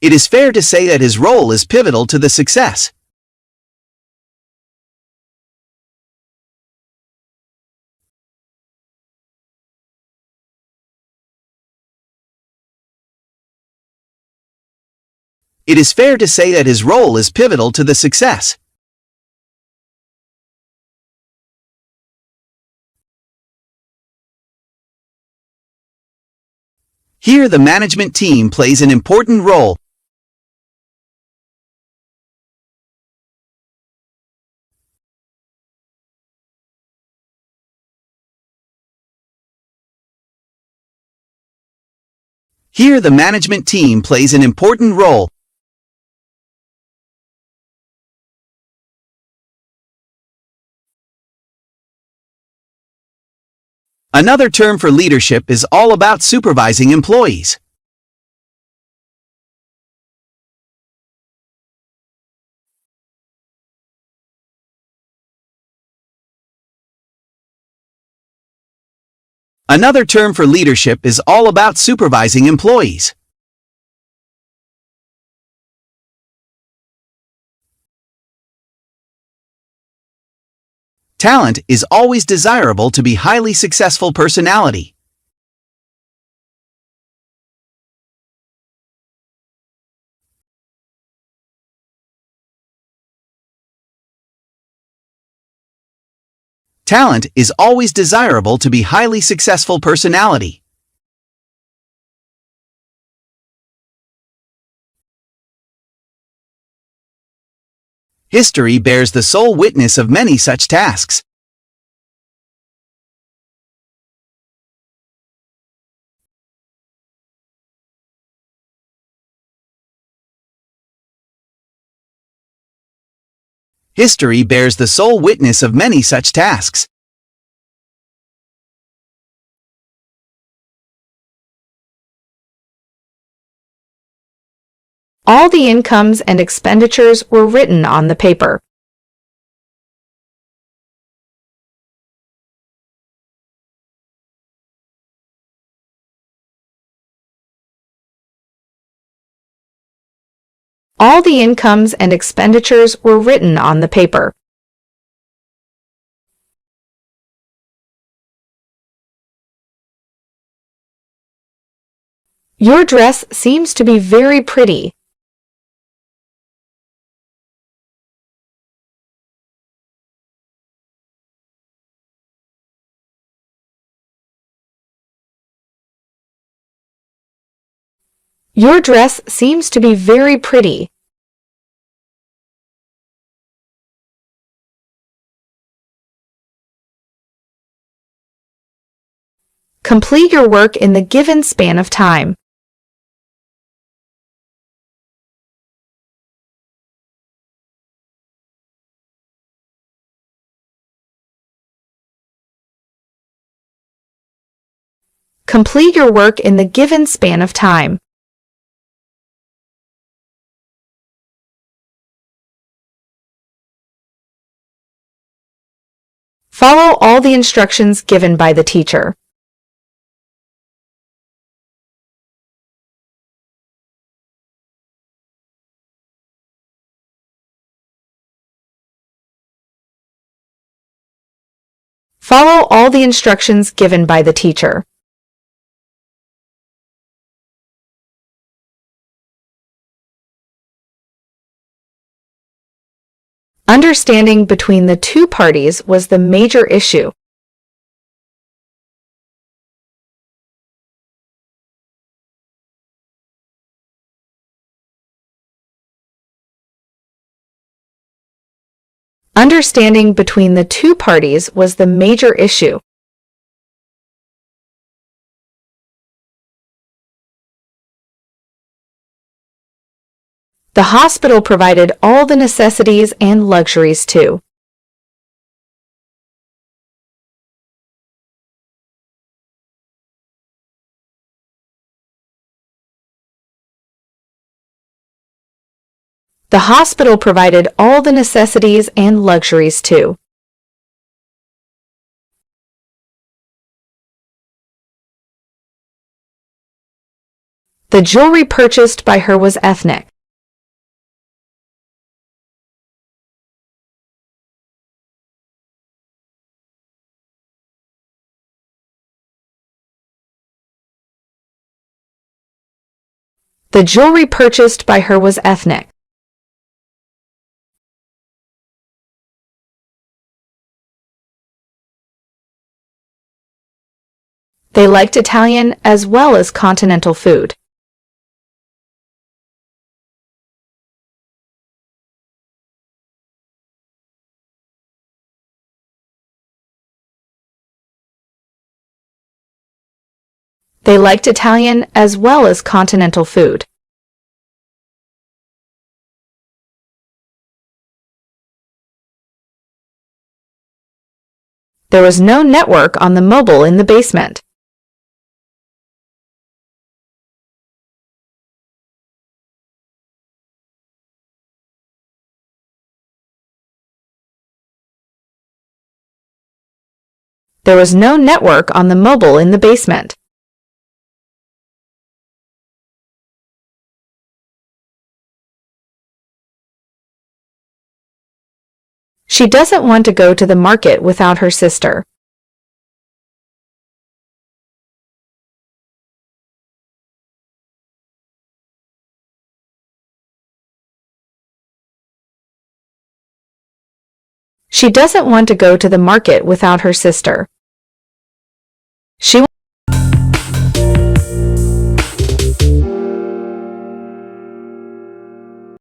It is fair to say that his role is pivotal to the success. It is fair to say that his role is pivotal to the success. Here the management team plays an important role. Here the management team plays an important role. Another term for leadership is all about supervising employees. Another term for leadership is all about supervising employees. Talent is always desirable to be highly successful personality. Talent is always desirable to be highly successful personality. History bears the sole witness of many such tasks. History bears the sole witness of many such tasks. All the incomes and expenditures were written on the paper. All the incomes and expenditures were written on the paper. Your dress seems to be very pretty. Your dress seems to be very pretty. Complete your work in the given span of time. Complete your work in the given span of time. Follow all the instructions given by the teacher. Follow all the instructions given by the teacher. Understanding between the two parties was the major issue. Understanding between the two parties was the major issue. The hospital provided all the necessities and luxuries too. The hospital provided all the necessities and luxuries too. The jewelry purchased by her was ethnic. The jewelry purchased by her was ethnic. They liked Italian as well as continental food. They liked Italian as well as continental food. There was no network on the mobile in the basement. There was no network on the mobile in the basement. She doesn't want to go to the market without her sister. She doesn't want to go to the market without her sister. She